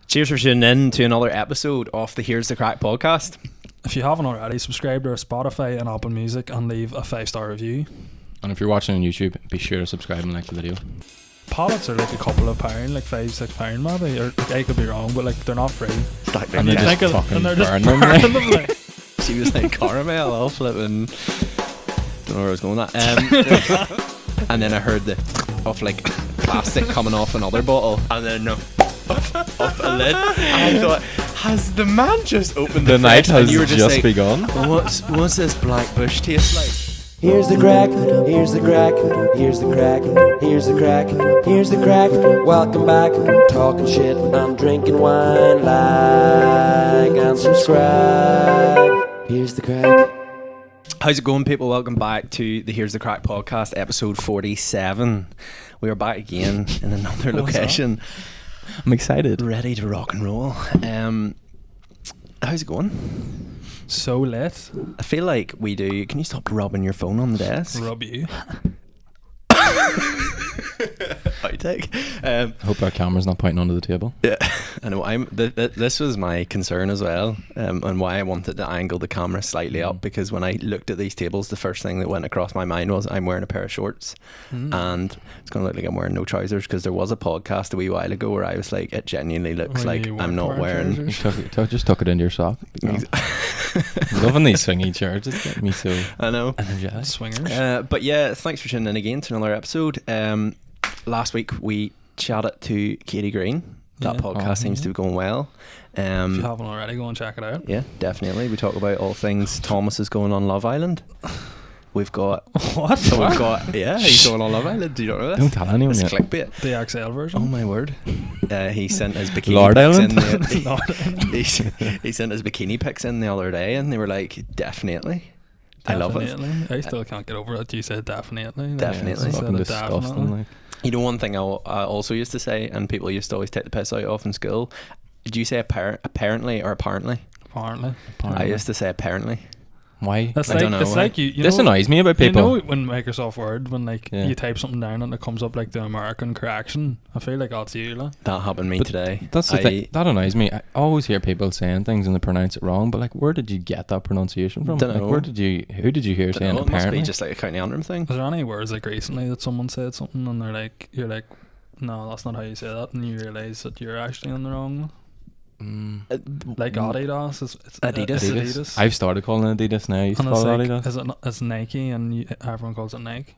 Cheers for tuning in to another episode of the Here's the Craic podcast. If you haven't already, subscribe to our Spotify and Apple Music and leave a 5-star review. And if you're watching on YouTube, be sure to subscribe and like the video. Pallets are like a couple of pound, like £5-6 maybe, or like, I could be wrong, but like they're not free. And they're Yeah. just fucking And they're just burn them. burning them, like. She was like caramel, all flipping. Don't know where I was going with that. And then I heard the of like plastic coming off another bottle, and then off a lid. And I thought, has the man just opened The night fridge? And has you were just just like, begun. What's this black bush taste like? Here's the crack, here's the crack, here's the crack, here's the crack, here's the crack. Welcome back, talking shit and drinking wine, like and subscribe. Here's the crack. How's it going, people? Welcome back to the Here's the Craic podcast, episode 47. We are back again in another location. I'm excited. Ready to rock and roll. How's it going? So lit. I feel like we do. Can you stop rubbing your phone on the desk? Rub you. Outtake. I hope our camera's not pointing under the table. Yeah, I know. This was my concern as well, and why I wanted to angle the camera slightly up, because when I looked at these tables, the first thing that went across my mind was I'm wearing a pair of shorts, and it's going to look like I'm wearing no trousers, because there was a podcast a wee while ago where I was like, it genuinely looks like I'm not wearing. You just tuck it into your sock. Loving these swingy chairs. It's getting me so I know. energetic. Swingers. But yeah, thanks for tuning in again to another episode. Last week we chatted to Katie Green. That Yeah. podcast seems to be going well. If you haven't already, go and check it out. Yeah, definitely. We talk about all things Thomas is going on Love Island. We've got What? he's going on Love Island. Do you not know this? Don't tell anyone It's yet. clickbait. The XL version. Oh my word! He sent his bikini Lord pics Island? in. Lord Island. He sent his bikini pics in the other day, and they were like, definitely. I love it. Definitely. I still can't get over it. You said definitely. Definitely. You It's said fucking it disgusting. definitely. Like. You know, one thing I also used to say, and people used to always take the piss out of in school. Did you say apparently or apparently? Apparently. I used to say apparently. Why? That's I like, don't know it's why. like you This know, annoys me about people. You know when Microsoft Word, when like Yeah. you type something down and it comes up like the American correction, I feel like that's you, like. That happened to me But today. That's the thing. That annoys me. I always hear people saying things and they pronounce it wrong, but like, where did you get that pronunciation from? Dunno. Like, who did you hear saying It must be apparently? just like a County Antrim thing. Was there any words like recently that someone said something and you're like, no, that's not how you say that, and you realise that you're actually on the wrong one? Like Adidas, it's Adidas. I've started calling it Adidas now. I used to And it's call like, it Adidas. it's Nike, and everyone calls it Nike.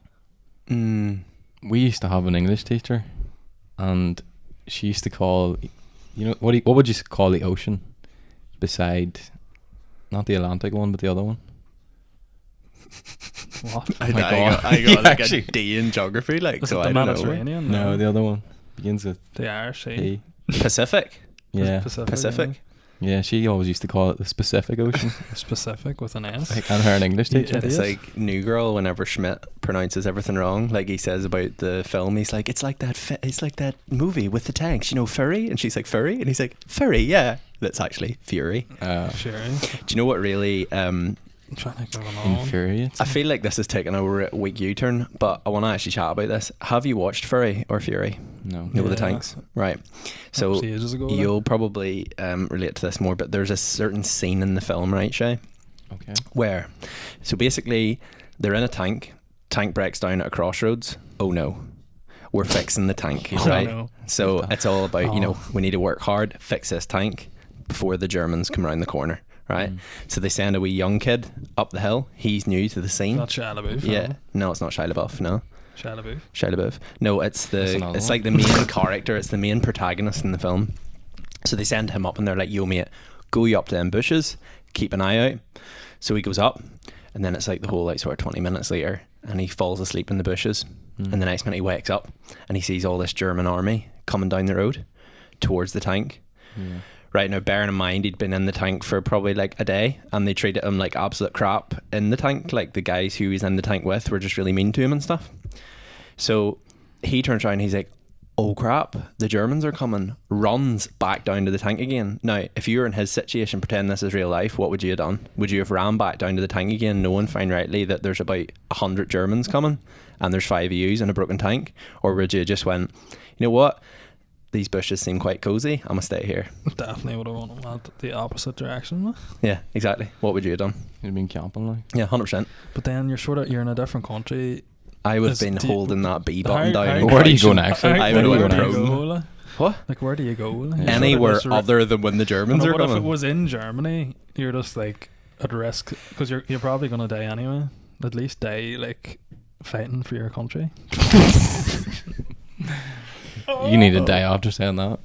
We used to have an English teacher, and she used to call, what would you call the ocean beside, not the Atlantic one, but the other one? What? I my got God. like Yeah, a D in geography, like, Is so it the I don't know. Mediterranean? No, the other one begins with The Irish Sea. P. Pacific. Yeah, Pacific. yeah. She always used to call it the Pacific Ocean. Specific with an S. Like, and her an English You teacher. idiot. It's like New Girl. Whenever Schmidt pronounces everything wrong, like he says about the film, he's like, it's like that movie with the tanks, Fury, and she's like, Furry, and he's like, Furry, yeah. That's actually Fury. Sure. Do you know what really? I'm trying to go on. Infuriates. I feel like this is taking a weak U-turn, but I want to actually chat about this. Have you watched Furry or Fury? No. With the Yeah. tanks, right? So That was ages ago, like. you'll probably relate to this more, but there's a certain scene in the film, right, Shea? Okay. Where, so basically, they're in a tank. Tank breaks down at a crossroads. Oh no, we're fixing the tank, Oh, right? no. So it's all about Oh. we need to work hard, fix this tank before the Germans come around the corner, right? So they send a wee young kid up the hill. He's new to the scene. That's Shia LaBeouf. Yeah, no, it's not Shia LaBeouf. No, Shia LaBeouf. Shia LaBeouf. No, it's That's another it's one. like the main character. It's the main protagonist in the film. So they send him up, and they're like, "Yo, mate, go you up to them bushes, keep an eye out." So he goes up, and then it's like the whole like sort of 20 minutes later, and he falls asleep in the bushes. And the next minute he wakes up, and he sees all this German army coming down the road towards the tank. Yeah. Right, now bearing in mind he'd been in the tank for probably like a day, and they treated him like absolute crap in the tank. Like the guys who he's in the tank with were just really mean to him and stuff. So he turns around and he's like, oh crap, the Germans are coming, runs back down to the tank again. Now, if you were in his situation, pretend this is real life, what would you have done? Would you have ran back down to the tank again, knowing fine rightly that there's about 100 Germans coming and there's 5 of yous in a broken tank? Or would you just went, you know what, these bushes seem quite cozy. I'm gonna stay here. Definitely would have went the opposite direction. Yeah, exactly. What would you have done? You'd been camping like. Yeah, 100%. But then you're in a different country. I would have been holding that B button how- down. how- and Where do you go crouching. next? I would where have do went you prone. go, like? What? Like, where do you go? Like, Anywhere Sort of other than when the Germans are But if it coming. was in Germany, you're just like at risk because you're probably gonna die anyway. At least die like fighting for your country. You need a day after saying that.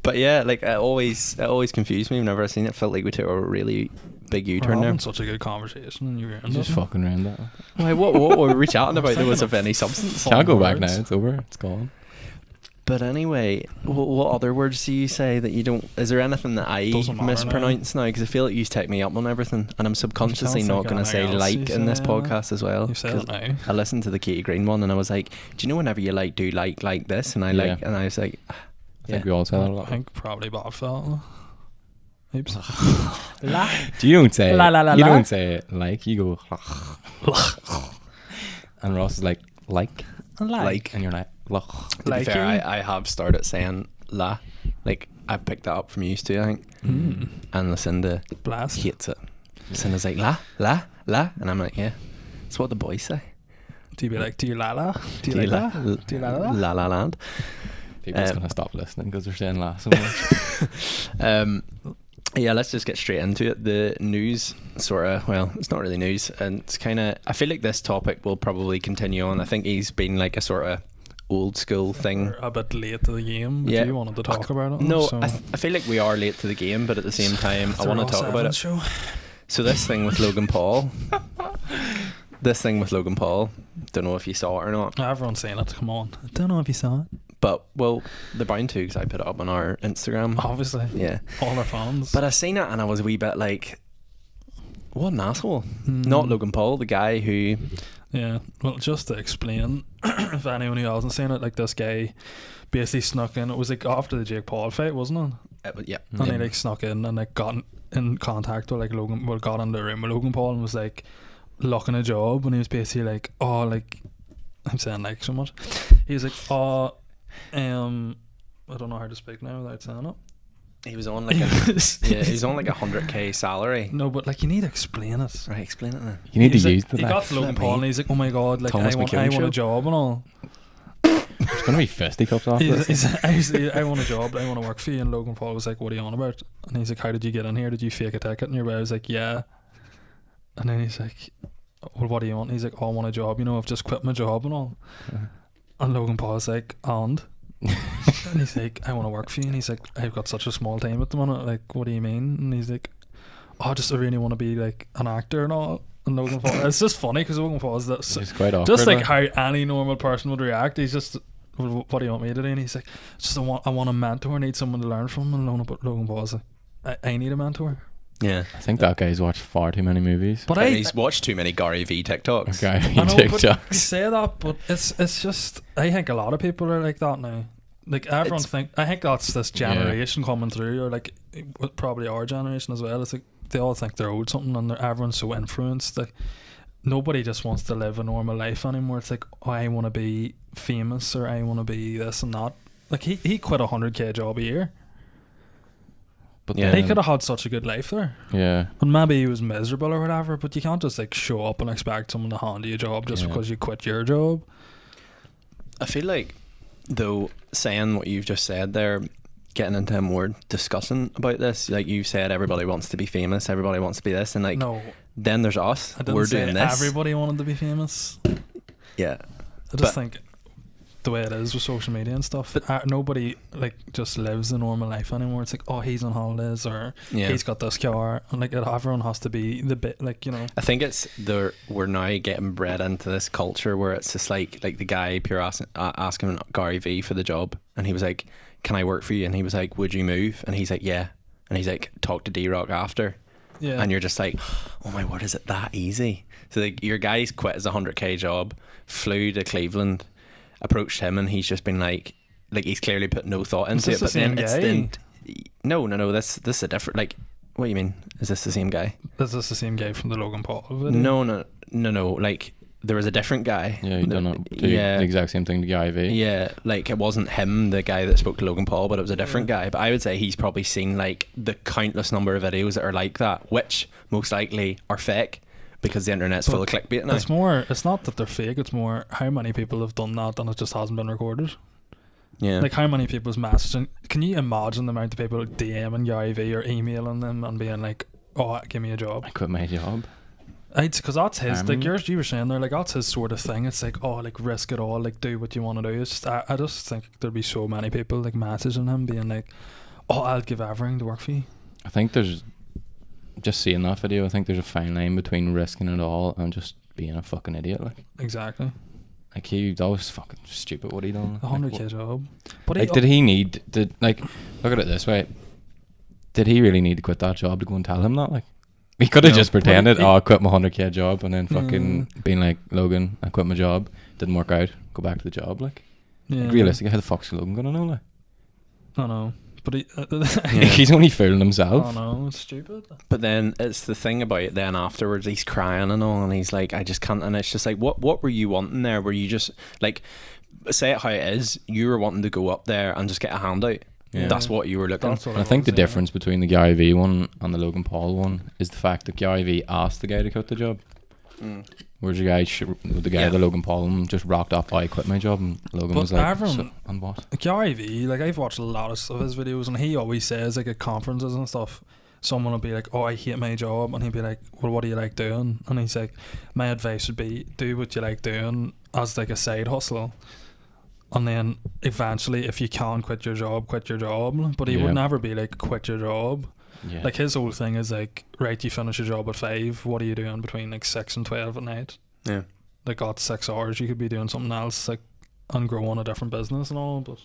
But yeah, like it always confused me whenever I seen it. Felt like we took a really big We're U-turn there. having such a good conversation, and you were You just fucking ruined it. Why? What were we chatting about? There was of any substance. Can't go back words. now. It's over. It's gone. But anyway, what other words do you say that you don't? Is there anything that I Doesn't matter mispronounce now? Because I feel like you take me up on everything, and I'm subconsciously think not going to say anything else like you in this say, podcast as well. You said 'cause it now. I listened to the Katie Green one, and I was like, "Do you know whenever you do like this?" And I Yeah. and I was like, I think we all say that a I lot. think probably Bob felt. Oops. You don't say La, la, la, you la. don't say like, you go and Ross is like like. and you're like To be Like fair, you? I have started saying la, like I picked that up from used to, I think, and Lucinda Blast. hates it. Lucinda's like la, and I'm like, yeah, it's what the boys say. Do you be like, do you la la? Do you Do you like that? Do you la la? La La Land. people just gonna stop listening because they're saying la so much. Yeah, let's just get straight into it. The news sort of, well, it's not really news, and it's kind of, I feel like this topic will probably continue on. I think he's been like a sort of old school thing. We're a bit late to the game, but Yeah. you wanted to talk about it. No, so. I feel like we are late to the game, but at the same time, I The want to Ross talk about Evans it. Show. So this thing with Logan Paul, don't know if you saw it or not, Everyone's saying it. Come on. I don't know if you saw it. but well, they're bound to because I put it up on our Instagram. Obviously. Yeah, All our fans. but I seen it and I was a wee bit like, what an asshole. Not Logan Paul, the guy who, Yeah. Well, just to explain, if anyone who hasn't seen it, like this guy basically snuck in. It was like after the Jake Paul fight, wasn't it? yeah, And he like snuck in and like got in contact with like Logan. Well, got in the room with Logan Paul and was like looking a job. And he was basically like, oh, like I'm saying like so much. He was like, oh, I don't know how to speak now without saying it. he was on like he was on like 100k salary. No, but like you need to explain it. Right, explain it then. You need He's to like, use the he like. got to Logan Let Paul me. and he's like, oh my god, like Thomas I want McKeown a show. job and all. There's gonna be fisticuffs after this. I want a job, I want to work for you. And Logan Paul was like, what are you on about? And he's like, how did you get in here? Did you fake a ticket? And your guy was like, yeah. And then he's like, well, what do you want? And he's like, oh, I want a job, you know, I've just quit my job and all. And Logan Paul's like, and he's like, I want to work for you. And he's like, I've got such a small time at the minute, like, what do you mean? And he's like, oh, I really want to be like an actor and all. And Logan Paul, it's just funny because Logan Paul is this, It's quite awkward. just like how any normal person would react. He's just, well, what do you want me to do? And he's like, just I want a mentor, I need someone to learn from. And Logan Paul's like, I need a mentor. Yeah, I think that guy's watched far too many movies. But and he's watched too many Gary V TikToks. Okay, I know, but you TikToks. say that, but it's just, I think a lot of people are like that now. Like everyone I think that's this generation coming through, or like probably our generation as well. It's like they all think they're owed something, and everyone's so influenced. Like nobody just wants to live a normal life anymore. It's like, oh, I want to be famous, or I want to be this and that. Like he quit 100k job a year. But Yeah. He could have had such a good life there. Yeah. And maybe he was miserable or whatever, but you can't just like show up and expect someone to hand you a job just Yeah. because you quit your job. I feel like, though, saying what you've just said there, getting into more discussing about this, like you said, everybody wants to be famous, everybody wants to be this, and like No, then there's us. I didn't We're say doing this. everybody wanted to be famous. Yeah, I just think the way it is with social media and stuff, nobody like just lives the normal life anymore. It's like, oh, he's on holidays, or yeah. he's got this car, and like everyone has to be the bit, like, you know. I think it's we're now getting bred into this culture where it's just like the guy pure asking Gary V for the job, and he was like, can I work for you? And he was like, would you move? And he's like, yeah. And he's like, talk to D-Rock after. Yeah. And you're just like, oh my word, is it that easy? So like your guy's quit his 100k job, flew to Cleveland, approached him, and he's just been like he's clearly put no thought into it. Is this the same guy? No, this is a different, like, what do you mean? Is this the same guy? Is this the same guy from the Logan Paul video? No. Like there was a different guy. Yeah, he done it. The exact same thing to Guy V. Yeah, like it wasn't him, the guy that spoke to Logan Paul, but it was a different guy. But I would say he's probably seen like the countless number of videos that are like that, which most likely are fake because the internet's full of clickbait now. It's not that they're fake, it's more how many people have done that and it just hasn't been recorded. Yeah. Like how many people's messaging. Can you imagine the amount of people DMing Guy V or emailing them and being like, oh, give me a job? I quit my job. Because that's his, like you were saying there, like that's his sort of thing. It's like, oh, like risk it all, like do what you want to do. It's just, I just think there'd be so many people like messaging him being like, oh, I'll give everything to work for you. I think there's, just seeing that video, I think there's a fine line between risking it all and just being a fucking idiot. Like exactly. Like that was fucking stupid what he done. 100k job. But like did he need to, like, look at it this way, did he really need to quit that job to go and tell him that? Like he could have just pretended, I quit my 100k job, and then fucking being like, Logan, I quit my job, didn't work out, go back to the job. Like, realistically, how the fuck's Logan gonna know? Like, I know, but he's only fooling himself. I know, it's stupid. But then it's the thing about it. Then afterwards, he's crying and all, and he's like, I just can't. And it's just like, what were you wanting there? Were you just like, say it how it is? You were wanting to go up there and just get a handout. Yeah. That's what you were looking for. I think the difference between the Guy V one and the Logan Paul one is the fact that Guy V asked the guy to quit the job. Whereas the Logan Paul one just rocked up, I quit my job, and Logan was like, and what? Guy V, like I've watched a lot of his videos, and he always says like at conferences and stuff, someone will be like, oh, I hate my job, and he'll be like, well, what do you like doing? And he's like, my advice would be do what you like doing as like a side hustle. And then eventually, if you can quit your job, quit your job. But he would never be like, quit your job. Yeah. Like his whole thing is like, right, you finish your job at 5. What are you doing between like 6 and 12 at night? Yeah. Like that's 6 hours. You could be doing something else, like, and growing a different business and all. But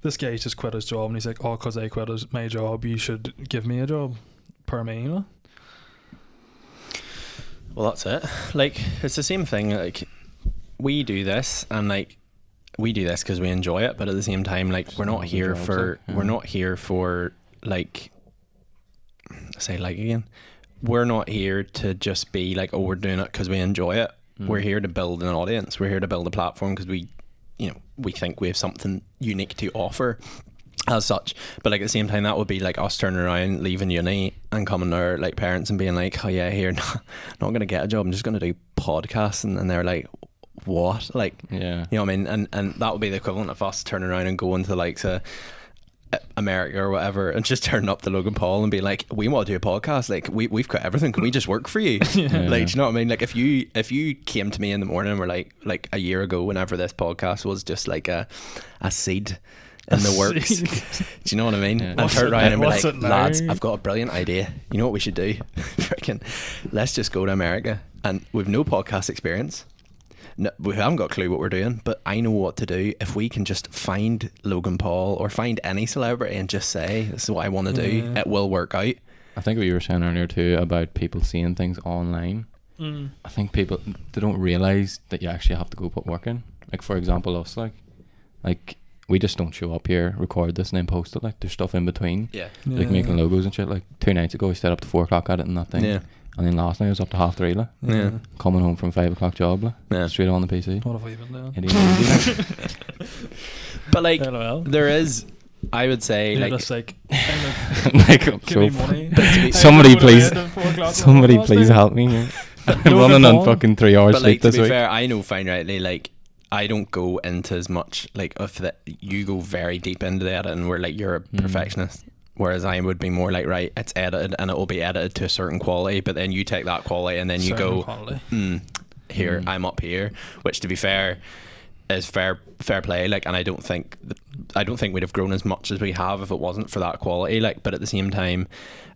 this guy's just quit his job, and he's like, oh, because I quit my job, you should give me a job per me, you know? Well, that's it. Like, it's the same thing. Like, we do this, and like, we do this because we enjoy it, but at the same time, like, we're not here for like, say like again, we're not here to just be like, oh, we're doing it because we enjoy it. We're here to build an audience. We're here to build a platform because we think we have something unique to offer as such. But like at the same time, that would be like us turning around, leaving uni and coming to our like parents and being like, oh yeah, here, not gonna get a job, I'm just gonna do podcasts. And they're like, what? Like, yeah, you know what I mean? And that would be the equivalent of us turning around and going to like America or whatever and just turning up to Logan Paul and be like, we want to do a podcast, like we've got everything, can we just work for you? Like, do you know what I mean? Like if you came to me in the morning and were like a year ago, whenever this podcast was just like a seed in the works, do you know what I mean? And turn around and be like, lads, I've got a brilliant idea, you know what we should do? Freaking, let's just go to America, and we've no podcast experience. No, we haven't got a clue what we're doing, but I know what to do. If we can just find Logan Paul or find any celebrity and just say, this is what I want to do, it will work out. I think what you were saying earlier too about people seeing things online. I think people, they don't realise that you actually have to go put work in. Like for example, us, like we just don't show up here, record this and then post it. Like there's stuff in between. Like making logos and shit. Like 2 nights ago we stayed up to 4 o'clock at it and that thing. And then last night I was up to 3:30, like. Coming home from 5 o'clock job, like. Straight on the PC. What have we been doing? But like, there is, I would say, like, just like give me money. Somebody please help me. I'm running on fucking 3 hours sleep this week. To be fair, I know fine rightly, like, I don't go into as much, like, if that you go very deep into the editing where like you're a perfectionist. Whereas I would be more like, right, it's edited and it will be edited to a certain quality, but then you take that quality and then you go, here, I'm up here, which to be fair is fair play. Like, and I don't think we'd have grown as much as we have if it wasn't for that quality. Like, but at the same time,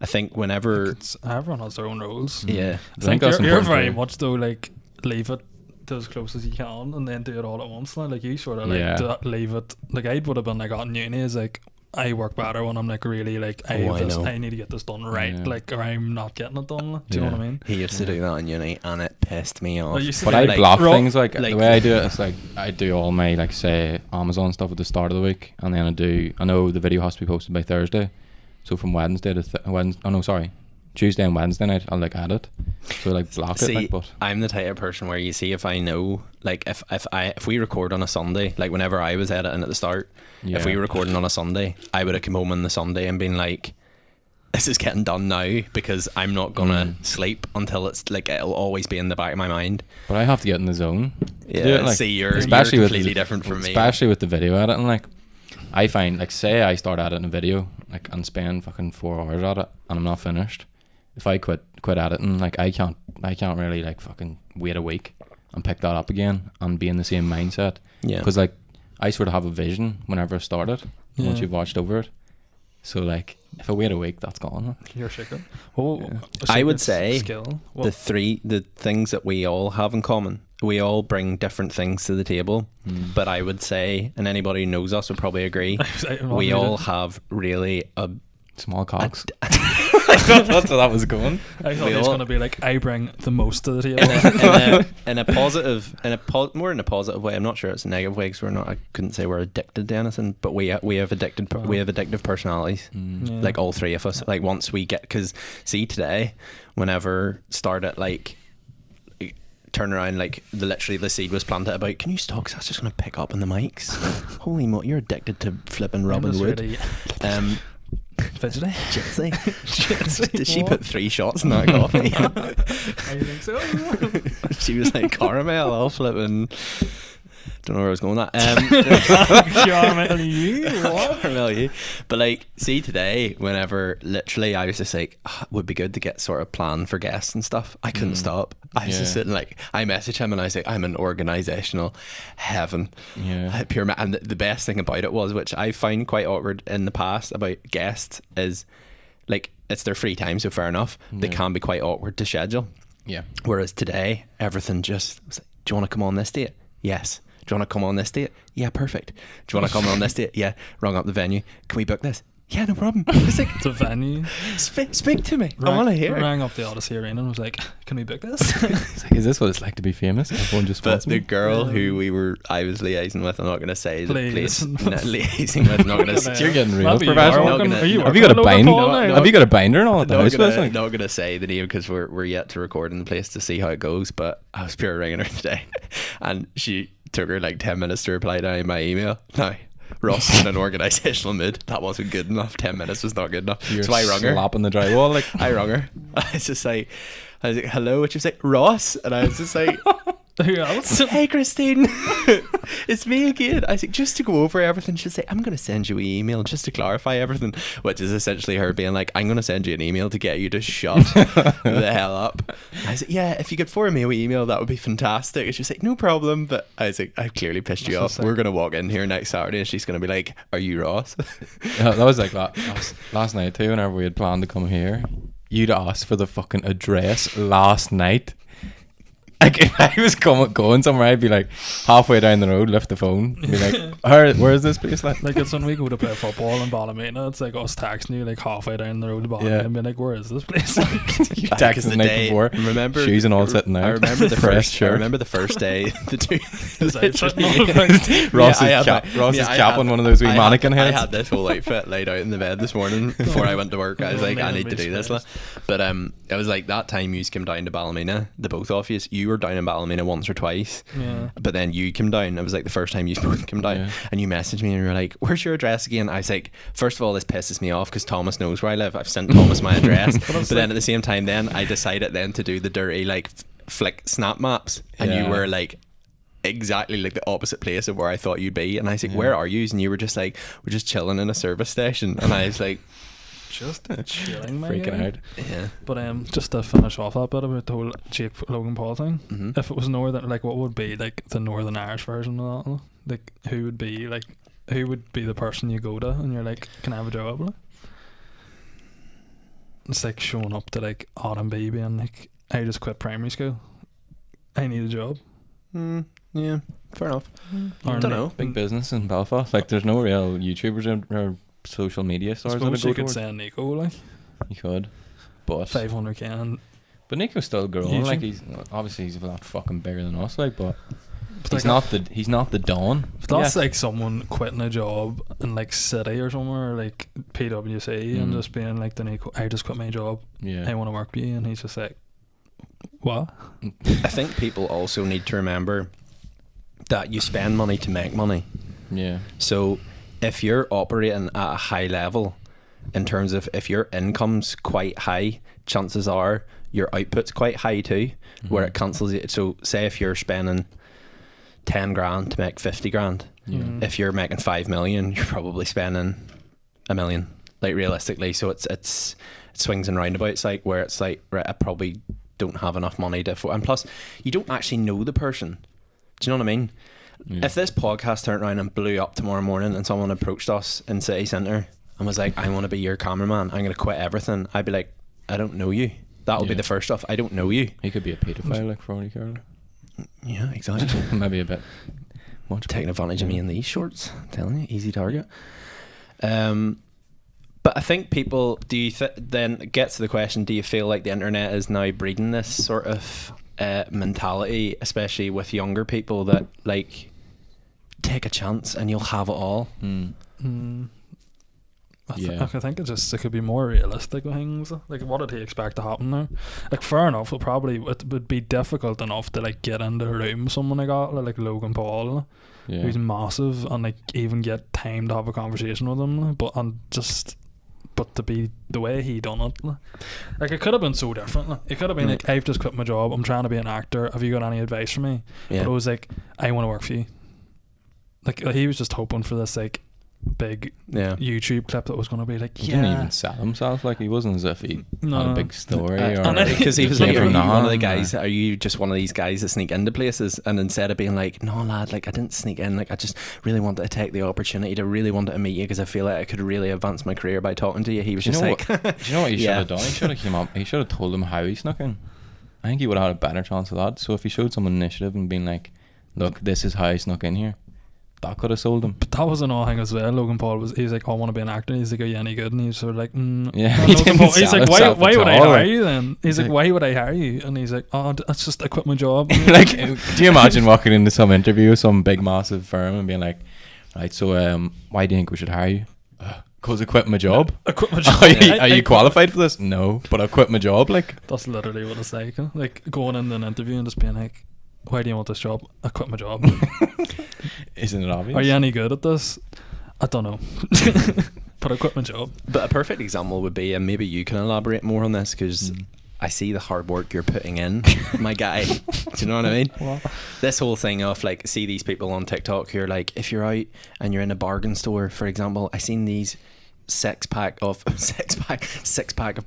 I think whenever everyone has their own roles. Yeah, I think you're very much though like leave it to as close as you can and then do it all at once. Like you sort of like leave it. Like I would have been like on uni is like, I work better when I'm like really like I need to get this done right, like, or I'm not getting it done. Do you know what I mean? He used to do that in uni and it pissed me off. But I block things like the way I do it. It's like I do all my like say Amazon stuff at the start of the week, and then I know the video has to be posted by Thursday, so from Wednesday to Tuesday and Wednesday night I'll like add it, so like block it. See, Like, but I'm the type of person where you see if I know, like if we record on a Sunday, like whenever I was editing at the start, if we were recording on a Sunday, I would have come home on the Sunday and been like, this is getting done now, because I'm not gonna sleep until it's like, it'll always be in the back of my mind. But I have to get in the zone. Yeah, do it, like, see, you're especially completely different from me. Especially with the video editing, like I find, like, say I start editing a video, like, and spend fucking 4 hours at it, and I'm not finished. If I quit editing, like, I can't really like fucking wait a week and pick that up again and be in the same mindset. Yeah, because like I sort of have a vision whenever I start it. Once you've watched over it, so like if I wait a week, that's gone. You're shaking. Well, I would say skill. the things that we all have in common. We all bring different things to the table, but I would say, and anybody who knows us would probably agree, we all have really a small cocks. I thought that's where that was going. I thought it was going to be like, I bring the most to the table. in a positive, more in a positive way. I'm not sure it's a negative way, because I couldn't say we're addicted to anything, but we have addictive personalities. Like all three of us. Like once we get, because see today, whenever started like turn around, like literally the seed was planted about, can you stop, because that's just going to pick up in the mics. Holy mo, you're addicted to flipping Robin Wood. Really fidgety. Gypsy. Did she put 3 shots in that coffee? I think so. She was like, caramel, all flipping. Don't know where I was going with that. Caramel you? What? Caramel you. But like, see today, whenever literally I was just like, it would be good to get sort of plan for guests and stuff. I couldn't stop. I was just sitting like, I messaged him and I was like, I'm in organisational heaven. Yeah. Pure and the best thing about it was, which I find quite awkward in the past about guests, is like, it's their free time, so fair enough. They can be quite awkward to schedule. Yeah. Whereas today, everything just was like, do you want to come on this date? Yes. Do you want to come on this date? Yeah, perfect. Do you want to come on this date? Yeah. Rung up the venue. Can we book this? Yeah, no problem. It's like, the venue. Speak to me. I want to hear it. Rang up the Odyssey Arena and was like, can we book this? It's like, is this what it's like to be famous? Everyone just wants But the me. girl who I was liaising with, I'm not going to say the place. Please. Liaising with, I'm not going to say. You're getting real Maybe you professional. are working- Not are you gonna- Have you got a working at Logan binder? Paul now? Have you got a binder and all at the house? Not going to say the name, because we're yet to record in the place to see how it goes. But I was pure ringing her today, and she took her like 10 minutes to reply to my email. Now, Ross in an organisational mood. That wasn't good enough. 10 minutes was not good enough. You're So I rung her. slapping the drywall like. I rung her. I was just like, hello. And she was like, Ross. And I was just like, Who else? hey Christine, it's me again. I said, just to go over everything. She'll say, I'm going to send you an email just to clarify everything, which is essentially her being like, I'm going to send you an email to get you to shut the hell up. I said, yeah, if you could forward me an email, that would be fantastic. And she's like, no problem. But I was like, I've clearly pissed you off. We're going to walk in here next Saturday and she's going to be like, are you Ross? That was like last night too. Whenever we had planned to come here, you'd asked for the fucking address last night. Like, if I was going somewhere, I'd be like halfway down the road, lift the phone, be like, where is this place? Like it's when we go to play football in Ballymena, it's like us texting you like halfway down the road to Ballymena and being like, where is this place? you texted the night before. Remember, shoes and all sitting out. I remember the Pressed first. I shirt. remember the first day. Ross's cap on one of those wee mannequin heads. I had this whole outfit laid out in the bed this morning before I went to work. I was like, I need to do this. But it was like that time you came down to Ballymena, the both of you. You were down in Ballymena once or twice, but then you came down. It was like the first time you both came down, and you messaged me and you were like, where's your address again? I was like, first of all, this pisses me off because Thomas knows where I live. I've sent Thomas my address. But then at the same time, then I decided then to do the dirty like flick snap maps, and you were like exactly like the opposite place of where I thought you'd be, and I was like, where are you? And you were just like, we're just chilling in a service station, and I was like, just chilling, freaking out. Yeah. But just to finish off that bit about the whole Logan Paul thing, if it was northern, like what would be like the Northern Irish version of that? Like who would be the person you go to and you're like, can I have a job? Like? It's like showing up to like R&B being like, I just quit primary school, I need a job. Yeah, fair enough. I don't know. Big business in Belfast. Like, there's no real YouTubers or social media stars that suppose go you could towards. send Nico like You could, but 500k. But Nico's still growing. YouTube. Like, he's a lot fucking bigger than us. Like, but He's not the Don. But that's like someone quitting a job in like City or somewhere, like PwC, and just being like, I just quit my job. Yeah. I want to work for you, and he's just like, what? I think people also need to remember that you spend money to make money. Yeah. So if you're operating at a high level, in terms of if your income's quite high, chances are your output's quite high too, where it cancels it. So say if you're spending 10 grand to make 50 grand, if you're making 5 million, you're probably spending 1 million, like realistically. So it swings and roundabouts, like where it's like, right, I probably don't have enough money to afford, and plus you don't actually know the person. Do you know what I mean? If this podcast turned around and blew up tomorrow morning and someone approached us in city centre and was like, I want to be your cameraman, I'm going to quit everything, I'd be like, I don't know you. That'll be the first stuff. I don't know you. He could be a paedophile, like, for all you care. Yeah, exactly. Maybe a bit much. Taking advantage of me in these shorts. I'm telling you, easy target. But I think people, do you then it gets to the question, do you feel like the internet is now breeding this sort of mentality, especially with younger people, that like, take a chance and you'll have it all? I think it could be more realistic with things. Like, what did he expect to happen there? Like, fair enough, it would be difficult enough to like get into a room with someone like Logan Paul, who's massive, and like even get time to have a conversation with him. But to be the way he done it, like, it could have been so different. It could have been like, I've just quit my job, I'm trying to be an actor, have you got any advice for me? But it was like, I want to work for you. Like, he was just hoping for this like big YouTube clip that was going to be like, he didn't even sell himself. Like, he wasn't as if he had a big story, or because he was like, are you one of the guys, or... are you just one of these guys that sneak into places? And instead of being like, no lad, like, I didn't sneak in, like, I just really wanted to take the opportunity to really wanted to meet you because I feel like I could really advance my career by talking to you. He was just like, do you know what he should have done? He should have came up, he should have told him how he snuck in. I think he would have had a better chance of that. So if he showed someone initiative and been like, look, this is how I snuck in here, that could have sold him. But that was another thing as well. Logan Paul he was like, I want to be an actor. He's like, are you any good? And he's sort of like, he's like, why would I hire you then? He's like, why would I hire you? And he's like, oh, that's just, I quit my job. Like, do you imagine walking into some interview with some big massive firm and being like, right, so why do you think we should hire you? Because I quit my job. I quit my job. Are you qualified for this? No, but I quit my job. Like, that's literally what it's like. Like, going into an interview and just being like, why do you want this job? I quit my job. Isn't it obvious? Are you any good at this? I don't know. But I quit my job. But a perfect example would be, and maybe you can elaborate more on this, because I see the hard work you're putting in, my guy. Do you know what I mean? What? This whole thing of like, see these people on TikTok who are like, if you're out and you're in a bargain store, for example, I seen these six pack of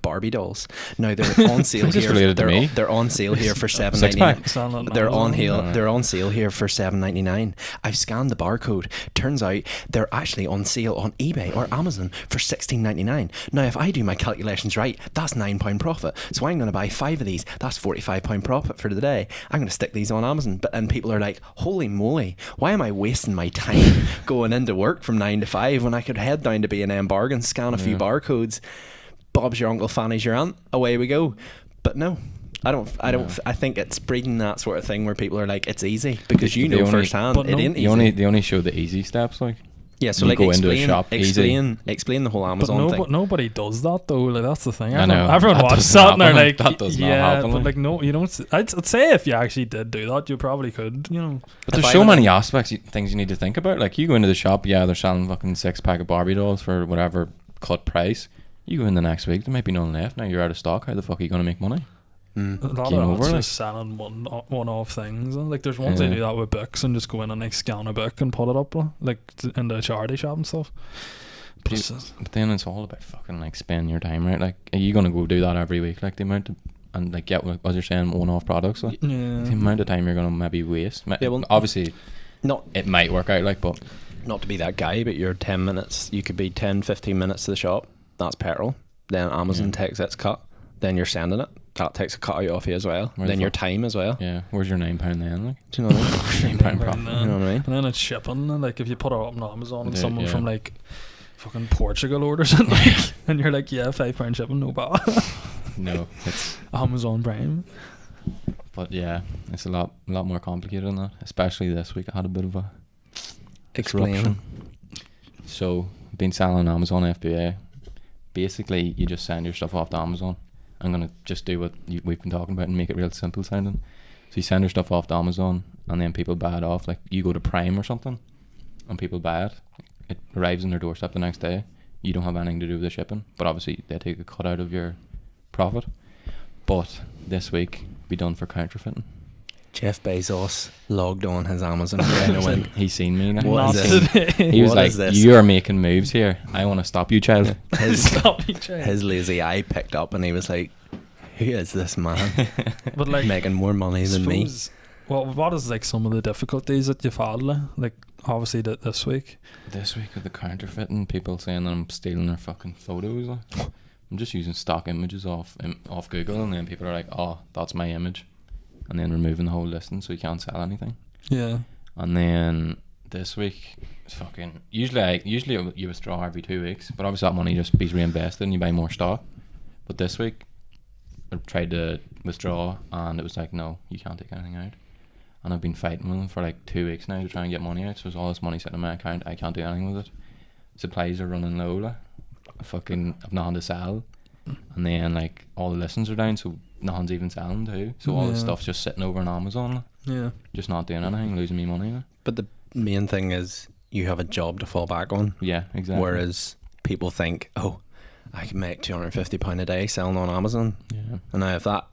Barbie dolls. Now they're on sale here. They're on sale here for $7.99. They're on sale here for $7.99. I've scanned the barcode. Turns out they're actually on sale on eBay or Amazon for $16.99. Now, if I do my calculations right, that's £9 profit. So I'm going to buy 5 of these. That's £45 profit for the day. I'm going to stick these on Amazon. And people are like, holy moly, why am I wasting my time going into work from 9 to 5 when I could head down to B&M Bargain, scan a few barcodes, Bob's your uncle, Fanny's your aunt, away we go. But no, I think it's breeding that sort of thing where people are like, it's easy, because you know firsthand it ain't easy. They only show the easy steps, like. Yeah, so you like, go into a shop, explain the whole Amazon thing. But nobody does that though. Like, that's the thing. I know. Everyone watches that and they're like, that does not happen. But like, no, you don't. I'd say if you actually did do that, you probably could. You know. But there's so many aspects, things you need to think about. Like, you go into the shop, they're selling fucking 6-pack of Barbie dolls for whatever cut price. You go in the next week, there might be none left. Now you're out of stock. How the fuck are you going to make money? A lot of it's just selling one-off things. Like, there's ones they do that with books and just go in and like scan a book and put it up like in the charity shop and stuff. But then it's all about fucking like spending your time, right? Like, are you gonna go do that every week? Like, the amount of, and like get what you're saying, one-off products. Like, the amount of time you're gonna maybe waste. Obviously, it might work out. Like, but not to be that guy, but you're 10 minutes. You could be 10-15 minutes to the shop. That's petrol. Then Amazon takes its cut. Then you're sending it. That takes a cut out off you as well. Then your time as well. Yeah. Where's your £9 then? Like? Do you know what I mean? £9 profit. You know what I mean? And then it's shipping. And like, if you put it up on Amazon and someone from like fucking Portugal orders it, like, and you're like, yeah, £5 shipping, no bother. No, it's Amazon Prime. But yeah, it's a lot more complicated than that. Especially this week, I had a bit of a disruption. So, been selling on Amazon FBA. Basically, you just send your stuff off to Amazon. I'm gonna just do what we've been talking about and make it real simple sounding. So you send your stuff off to Amazon, and then people buy it off. Like you go to Prime or something, and people buy it. It arrives on their doorstep the next day. You don't have anything to do with the shipping, but obviously they take a cut out of your profit. But this week, be done for counterfeiting. Jeff Bezos logged on his Amazon and went, He's seen me now. What is this? He was What like, is this? "You are making moves here. I want to stop you, child." His lazy eye picked up and he was like, who is this man? But like, making more money than me. Well, what is like some of the difficulties that you've had? Like obviously this week. This week with the counterfeiting, people saying that I'm stealing their fucking photos. Like, I'm just using stock images off Google, and then people are like, "Oh, that's my image," and then removing the whole listing so you can't sell anything. Yeah. And then this week, it's fucking usually you withdraw every 2 weeks, but obviously that money just be reinvested and you buy more stock. But this week, I tried to withdraw, and it was like, no, you can't take anything out. And I've been fighting with them for like 2 weeks now to try and get money out. So there's all this money sitting in my account. I can't do anything with it. Supplies are running low. Like, I've nothing to sell, and then like all the listings are down, so nothing's even selling too. So all the stuff's just sitting over on Amazon. Like, Yeah. just not doing anything, losing me money. Like. But the main thing is you have a job to fall back on. Yeah, exactly. Whereas people think, oh, I can make £250 a day selling on Amazon. Yeah. And now if that,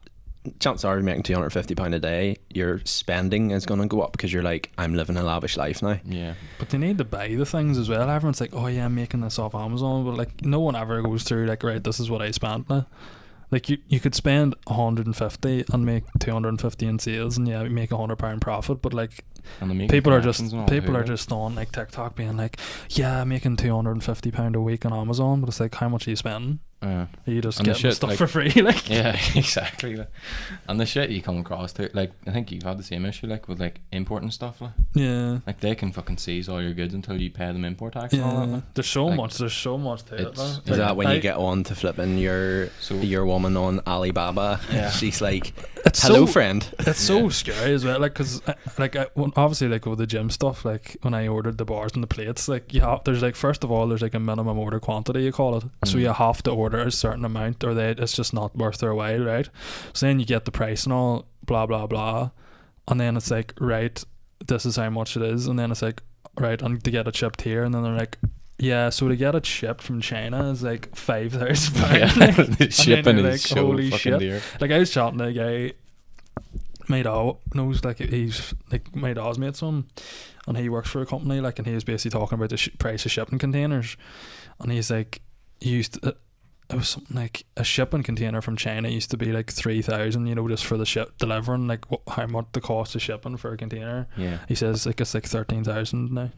chances are you're making £250 a day, your spending is going to go up because you're like, I'm living a lavish life now. Yeah. But they need to buy the things as well. Everyone's like, oh yeah, I'm making this off Amazon, but like no one ever goes through like, right, this is what I spent now. Like you could spend 150 and make 250 in sales, and yeah, make £100 profit. But like people are just on like TikTok being like, yeah, I'm making £250 a week on Amazon, but it's like, how much are you spending? Are you just getting stuff like, for free? Like, yeah, exactly. And the shit you come across too, like I think you've had the same issue like with like importing stuff. Like they can fucking seize all your goods until you pay them import tax. Yeah, and all that. There's so much to it. Is that when you get on to flipping your woman on Alibaba? Yeah. She's like, hello friend. It's so scary as well, like because obviously like with the gym stuff, like when I ordered the bars and the plates, like there's like, first of all, there's like a minimum order quantity, you call it, so you have to order a certain amount or it's just not worth their while, right? So then you get the price and all, blah blah blah, and then it's like, right, this is how much it is, and then it's like, right, and to get it shipped here, and then they're like, yeah, so to get it shipped from China is like £5,000. Yeah. The shipping is like, so holy fucking shit. dear. Like I was chatting to a guy, my dad knows, like he's like my dad's mate some, and he works for a company, like, and he was basically talking about the price of shipping containers, and he's like, it was something like a shipping container from China used to be like 3,000, you know, just for the ship delivering, like how much the cost of shipping for a container. Yeah. He says like it's like 13,000 now,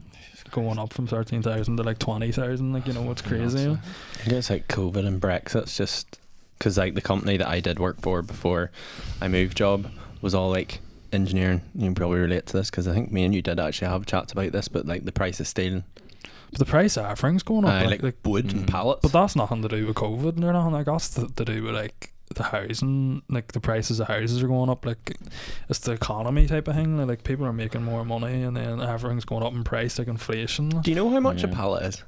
going up from 13,000 to like 20,000. Like, you know, it's crazy. I think it's like COVID and Brexit's just because like the company that I did work for before I moved job was all like engineering. You can probably relate to this because I think me and you did actually have chats about this, but like the price of steel. But the price of everything's going up, like wood and pallets. But that's nothing to do with COVID or nothing. Like that's to do with like the housing, like the prices of houses are going up. Like it's the economy type of thing. Like people are making more money, and then everything's going up in price, like inflation. Do you know how much a pallet is?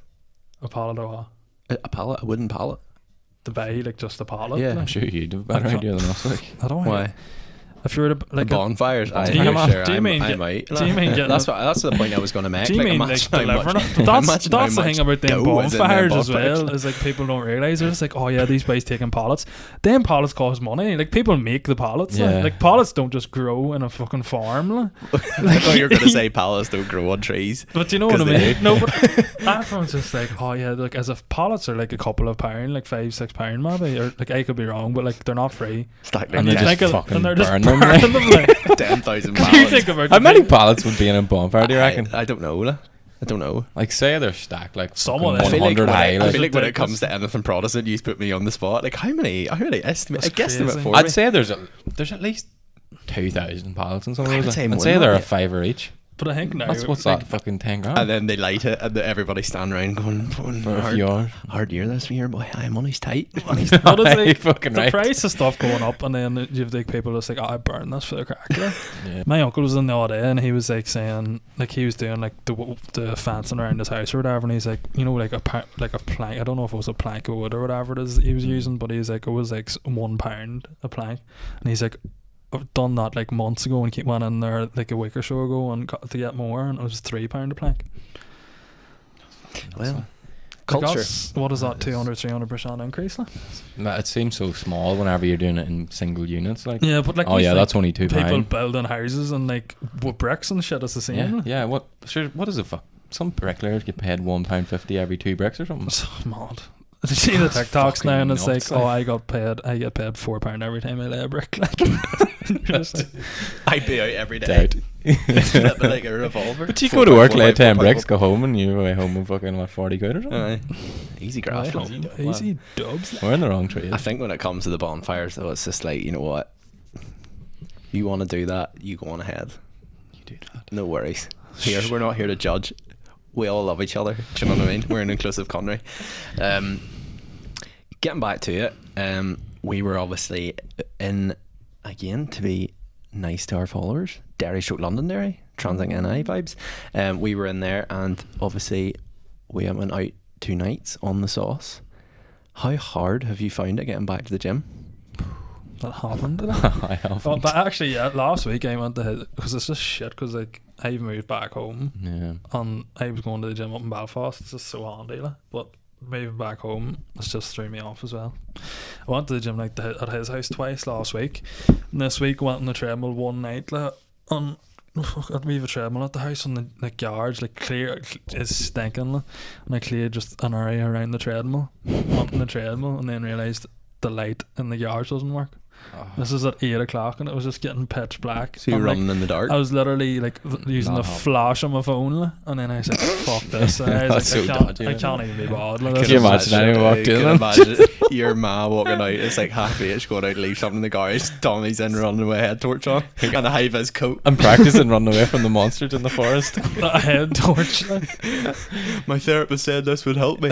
A pallet of what? A pallet, a wooden pallet. To buy like just a pallet. Yeah, like? I'm sure you'd have a better idea than us. Like, I don't know. Why? If you were to like the bonfires, do you mean that's the point I was going to make. Do you mean like delivering it? But that's the thing about them bonfires as well, is like people don't realise. They're just like, oh yeah, these guys taking pallets. Them pallets cost money. Like people make the pallets. Yeah. Like pallets don't just grow in a fucking farm. Like, I thought you were going to say pallets don't grow on trees. But you know what I mean? No, but everyone's just like, oh yeah, like as if pallets are like a couple of pound, like £5-6 maybe, or like I could be wrong, but like they're not free. And they're just fucking burning them. Like 10,000 pounds. How many pallets would be in a bonfire, do you reckon? I don't know. I don't know. Like, say they're stacked like some of them. 100 high. I feel like when it comes to anything Protestant, you put me on the spot. Like how many estimate? I guesstimate for I'd me. say there's at least 2,000 pallets in some of those. I'd say they're a £5 each. I would say more than they're a £5 each. But I think now That's what's like, that fucking 10 grand. And then they light it, and everybody stand around going For a few hours. hard year this year, boy. Aye, money's tight. What is like Fucking the right. price of stuff going up, and then you have like people just like, I burn this for the crack. Like. Yeah. My uncle was in the other day, and he was like saying, like he was doing like the fencing around his house or whatever, and he's like, you know, like a plank. I don't know if it was a plank of wood or whatever it is he was using, but he's like, it was like £1 a plank, and he's like, I've done that like months ago and went in there like a week or so ago and got to get more, and it was £3 a plank. Well, Like culture. what is that, 200-300% increase? Like? It seems so small whenever you're doing it in single units. Like, Yeah, but like oh we yeah, think that's only £2. people building houses and like with bricks and shit is the same. Yeah, like. yeah. What? Sure. What is the fuck? Some bricklayers get paid £1.50 every 2 bricks or something. It's mad. Did you see the That's TikToks now and it's fucking like, nuts, I get paid £4 every time I lay a brick. Like, you're just like, I'd be out every day. Flipping like a revolver. But you go to work, lay 10 bricks, go. go home, and you away home with fucking what, 40 quid or something. Aye. Easy graft. well, easy dubs. Like. We're in the wrong trade. I think when it comes to the bonfires, though, it's just like, you know what? You want to do that, you go on ahead. You do that. No worries. Here, we're not here to judge. We all love each other. Do you know what I mean? We're an inclusive country. Getting back to it, we were obviously in, again, to be nice to our followers, Derry Stroke Londonderry, Transit NI vibes. We were in there, and obviously we went out 2 nights on the sauce. How hard have you found it getting back to the gym? That happened. Did it? I have. But actually, yeah, last week I went to his, because it's just shit, because like I moved back home Yeah. and I was going to the gym up in Belfast. It's just so handy, like. But moving back home, it's just threw me off as well. I went to the gym like at his house twice last week, and this week went on the treadmill one night, like, and we have a treadmill at the house, and the like yards like clear is stinking, like, and I cleared just an area around the treadmill, went on the treadmill, and then realised the light in the yards doesn't work. This is at 8 o'clock and it was just getting pitch black. So you're I'm running like, in the dark? I was literally like using the flash on my phone, like, and then I was like, fuck this. And I was like, That's so I can't even be bothered. Like, Could you imagine anyone walked in? Imagine your ma walking out, it's like half 8, going out to leave something in the garage, Tommy's in running away, head torch on, and a high vis coat. I'm practicing running away from the monsters in the forest. a head torch. Like. My therapist said this would help me.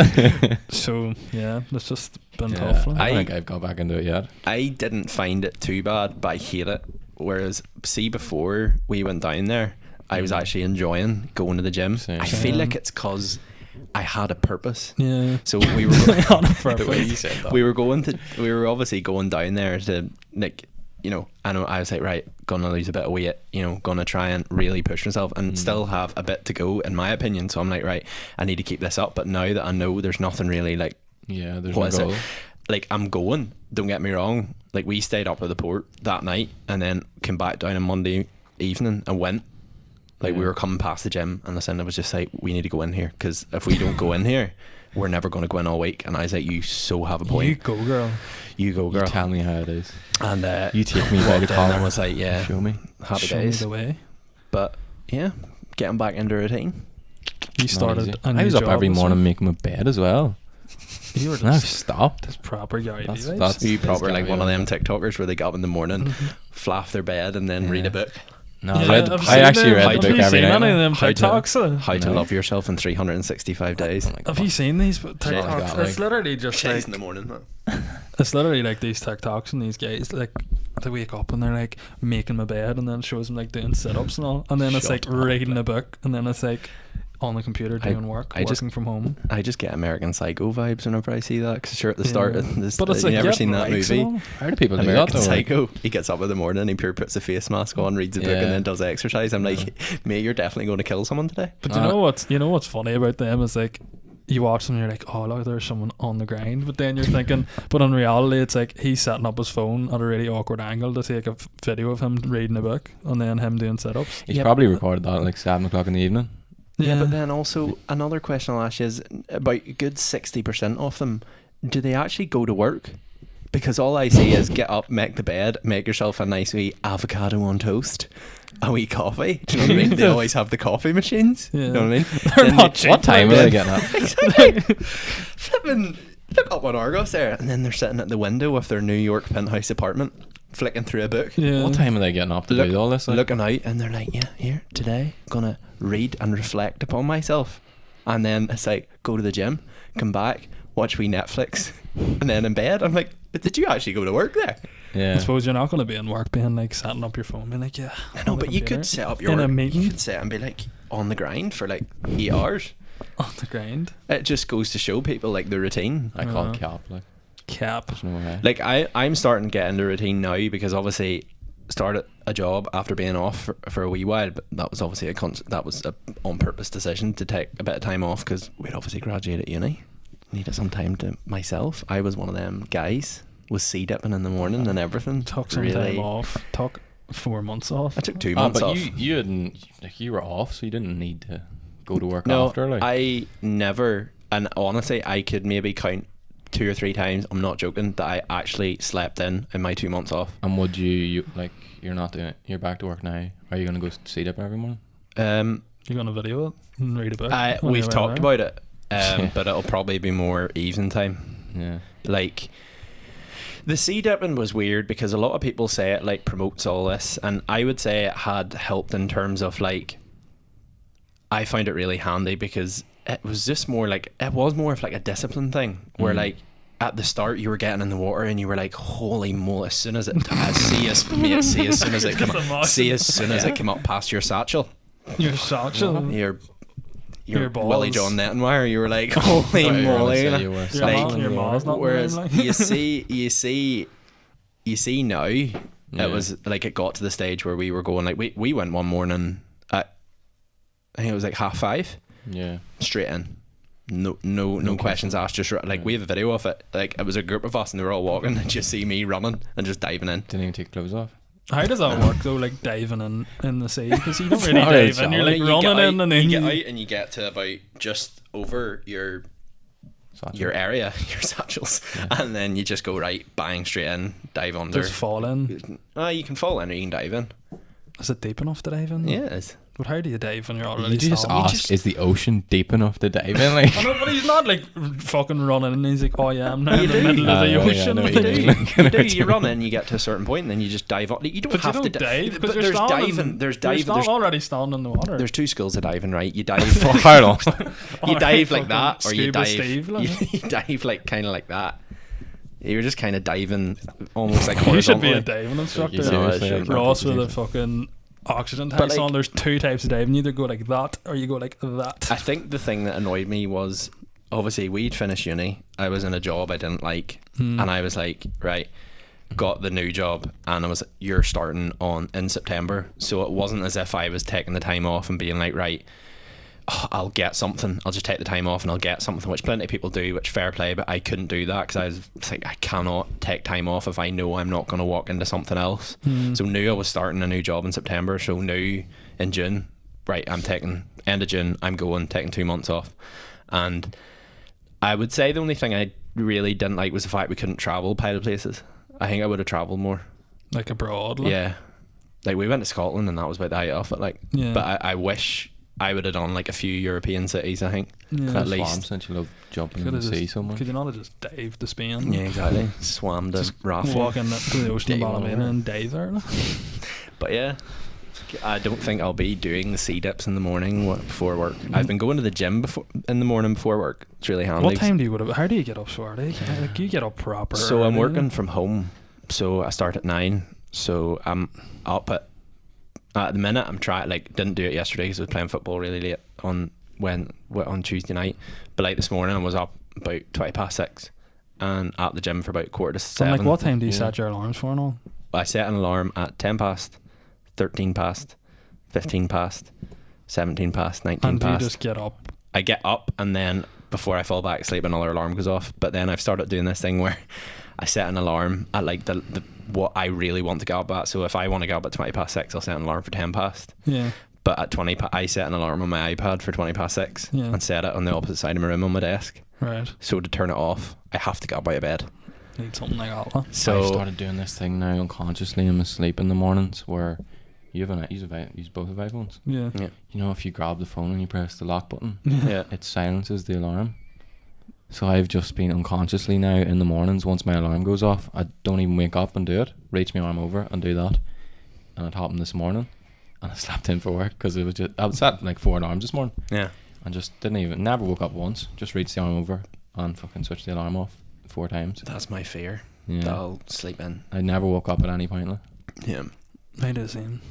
So yeah, it's just been Yeah, tough. Like. I don't think I've got back into it yet. I didn't find it too bad, but I hate it. Whereas, see, before we went down there, I was actually enjoying going to the gym. Same. I feel like it's because I had a purpose. Yeah. So we were On a The way you purpose. said that. we were obviously going down there to, like, you know, I was like, right, gonna lose a bit of weight, you know, gonna try and really push myself and still have a bit to go, in my opinion. So I'm like, right, I need to keep this up. But now that I know there's nothing really, like, Yeah, there's what no is goal. it? Like, I'm going, don't get me wrong, like, we stayed up at the port that night and then came back down on Monday evening and went, like, we Yeah. were coming past the gym, and listen, it was just like, we need to go in here, because if we don't go in here, we're never going to go in all week. And I was like, you so have a point. You go, girl. You go, girl. You tell me how it is. And You take me by the walked in collar. and was like, yeah, Show me. happy Show me days. the way. But yeah, getting back into routine. You Not started easy. a new I was up job every this morning week. making my bed as well. You were And I've just stopped. proper Gary That's- vibes. that's- You proper It's like gotta one be of on them TikTokers where they get up in the morning, flaff their bed, and then read Yeah. a book. No, Yeah, I read. I've I seen actually them. read the Have book you every seen night. any of them How to- TikToks? How to love yourself in 365 days. Have you seen these like TikToks? that, It's like- literally just Shays like in the morning, man. it's literally like these TikToks and these guys like they wake up and they're like making my bed, and then it shows them like doing sit-ups and all, and then it's like Shut up. reading a book, and then it's like on the computer doing work, I just- working from home. I just get American Psycho vibes whenever I see that, because sure, at the start, Yeah. this, But it's you like never getting seen that likes movie? and all. How do people do that American though? Psycho. He gets up in the morning, he pure puts a face mask on, reads a book, Yeah. and then does exercise. I'm like, mate, you're definitely going to kill someone today. But you know what's funny about them is like you watch them and you're like, oh look, there's someone on the grind, but then you're thinking, but in reality it's like he's setting up his phone at a really awkward angle to take a video of him reading a book and then him doing sit-ups. He's Yeah, probably recorded that at like 7 o'clock in the evening. Yeah, but then also another question I'll ask you is, about a good 60% of them, do they actually go to work? Because all I see is get up, make the bed, make yourself a nice wee avocado on toast, a wee coffee. Do you know what I mean? They always have the coffee machines. Yeah. You know what I mean? They're Then not they- cheap, What time are like, they getting at? Exactly. Flipping, look up on Argos there, and then they're sitting at the window of their New York penthouse apartment, flicking through a book. Yeah. What time are they getting up to do all this? Like? Looking out, and they're like, yeah, here today, gonna read and reflect upon myself, and then it's like, go to the gym, come back, watch wee Netflix, and then in bed. I'm like, but did you actually go to work there? Yeah. I suppose you're not going to be in work being like setting up your phone, being like, yeah. I know, but you could set up your in a work. meeting. You could set and be like on the grind for like 8 hours. On the grind. It just goes to show people like the routine. I call it cap. Like, Cap. there's no way. Like I'm starting to get into routine now because obviously started a job after being off for a wee while, but that was obviously that was a on purpose decision to take a bit of time off because we'd obviously graduated uni. Needed some time to myself. I was one of them guys with sea dipping in the morning and everything. Took some time off. Took 4 months off. I took 2 months but off. you didn't, like, you were off, so you didn't need to go to work No, after. Like, I never, and honestly, I could maybe count 2 or 3 times. I'm not joking that I actually slept in my 2 months off. and would you like? You're not doing it. You're back to work now. Are you gonna go sea dip every morning? You're going to video it and read a book? when We've you're talked away? about it, but it'll probably be more evening time. Yeah. Like, the sea dipping was weird because a lot of people say it like promotes all this, and I would say it had helped in terms of like, I found it really handy because it was just more like, it was more of like a discipline thing where like at the start you were getting in the water and you were like, holy moly, as soon as it see as soon as it came up, see as soon as it came up past your satchel, Your satchel. your balls. Willie John Nettenwire, you were like, holy moly. You were Your, Like, your mom's not whereas wearing, like. you see now, Yeah. it was like, it got to the stage where we were going like, we went one morning at, I think it was like 5:30, Yeah. straight in, no questions asked, just like, we have a video of it, like it was a group of us and they were all walking and just see me running and just diving in. Didn't even take clothes off. How does that work though, like diving in the sea? Because you don't really not really dive in, you're solid. like You running get in and then you get out and you get to about just over your Satchel. area, your satchels, and then you just go right, bang, straight in, dive under. just fall in. You can fall in or you can dive in. Is it deep enough to dive in? Yeah, it is. But how do you dive when you're already You just standing? ask, is the ocean deep enough to dive in? Like, I know, but he's not like fucking running and he's like, oh yeah, I'm now in the do. middle of the Yeah, ocean. I know what Like, you mean. You do. You run in, you get to a certain point, and then you just dive on. You don't but have you don't to dive but because you're there's standing. diving. There's You're diving. already standing in the water. There's 2 schools of diving, right? You dive. how long? You dive like Fucking that, or you Scuba dive. Steve, like. You dive like kind of like that. You're just kind of diving, almost like You should be a horizontally. diving instructor. You seriously, I should. Ross with a fucking oxygen But, tank like- on. There's 2 types of diving. You either go like that or you go like that. I think the thing that annoyed me was, obviously we'd finished uni. I was in a job I didn't like, and I was like, right, got the new job, and I was, you're starting in September, so it wasn't as if I was taking the time off and being like, right, I'll get something, I'll just take the time off and I'll get something, which plenty of people do, which fair play, but I couldn't do that because I was like, I cannot take time off if I know I'm not going to walk into something else. So knew I was starting a new job in September, so knew in June, right, I'm taking end of June, I'm going, taking 2 months off. And I would say the only thing I really didn't like was the fact we couldn't travel pilot places. I think I would have travelled more. Like abroad. Like. Yeah, like we went to Scotland and that was about the height of it, like. Yeah. But I wish I would have done like a few European cities, I think. Yeah. At Swam, least. since you love jumping in Could the have sea so much. Could you not have just dived to Spain? Yeah, exactly. Swam to Rafa. Walk into the ocean in Dive on Ballymena over. and dive there. Like. But yeah, I don't think I'll be doing the sea dips in the morning before work. I've been going to the gym in the morning before work. It's really handy. What time do you go to? How do you get up so early? Like, you get up proper. So I'm early. working from home. So I start at 9. So I'm up at the minute. I'm trying, like, didn't do it yesterday because I was playing football really late on Tuesday night. But like this morning I was up about 6:20 and at the gym for about 6:45. So like, what time do you Yeah. set your alarms for and all? I set an alarm at 10 past, 13 past, 15 past, 17 past, 19 And do you past. just get up? I get up and then before I fall back asleep another alarm goes off. But then I've started doing this thing where I set an alarm at like the what I really want to get up at. So if I want to get up at 6:20, I'll set an alarm for 10 past. Yeah. But at I set an alarm on my iPad for 6:20 Yeah. and set it on the opposite side of my room on my desk. Right. So to turn it off, I have to get up out of bed. Need something like that. Huh? So I've started doing this thing now unconsciously in my sleep in the mornings where you use both of iPhones. Yeah. yeah, You know, if you grab the phone and you press the lock button, yeah. it silences the alarm. So I've just been unconsciously now in the mornings, once my alarm goes off, I don't even wake up and do it. Reach my arm over and do that. And it happened this morning. And I slept in for work because it was just, I was set like 4 alarms this morning. Yeah. And just never woke up once. Just reached the arm over and fucking switched the alarm off 4 times. That's my fear. Yeah. That I'll sleep in. I never woke up at any point. Like. Yeah. I do the same.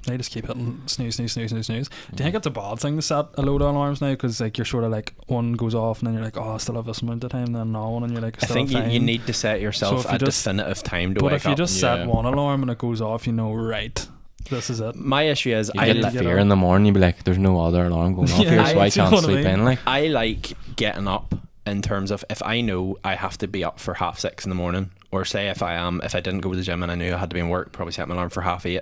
They just keep hitting snooze. Do you think it's a bad thing to set a load of alarms now? Because like you're sort of like one goes off and then you're like, oh, I still have this amount of time. Then another one and you're like, I think you need to set yourself a definitive time to wake up. But if you just set one alarm and it goes off, you know, right, this is it. My issue is I get the fear in the morning. You'd be like, there's no other alarm going off here, so I can't sleep in. Like I like getting up in terms of if I know I have to be up for 6:30 in the morning, or say if I didn't go to the gym and I knew I had to be in work, probably set my alarm for 8:30.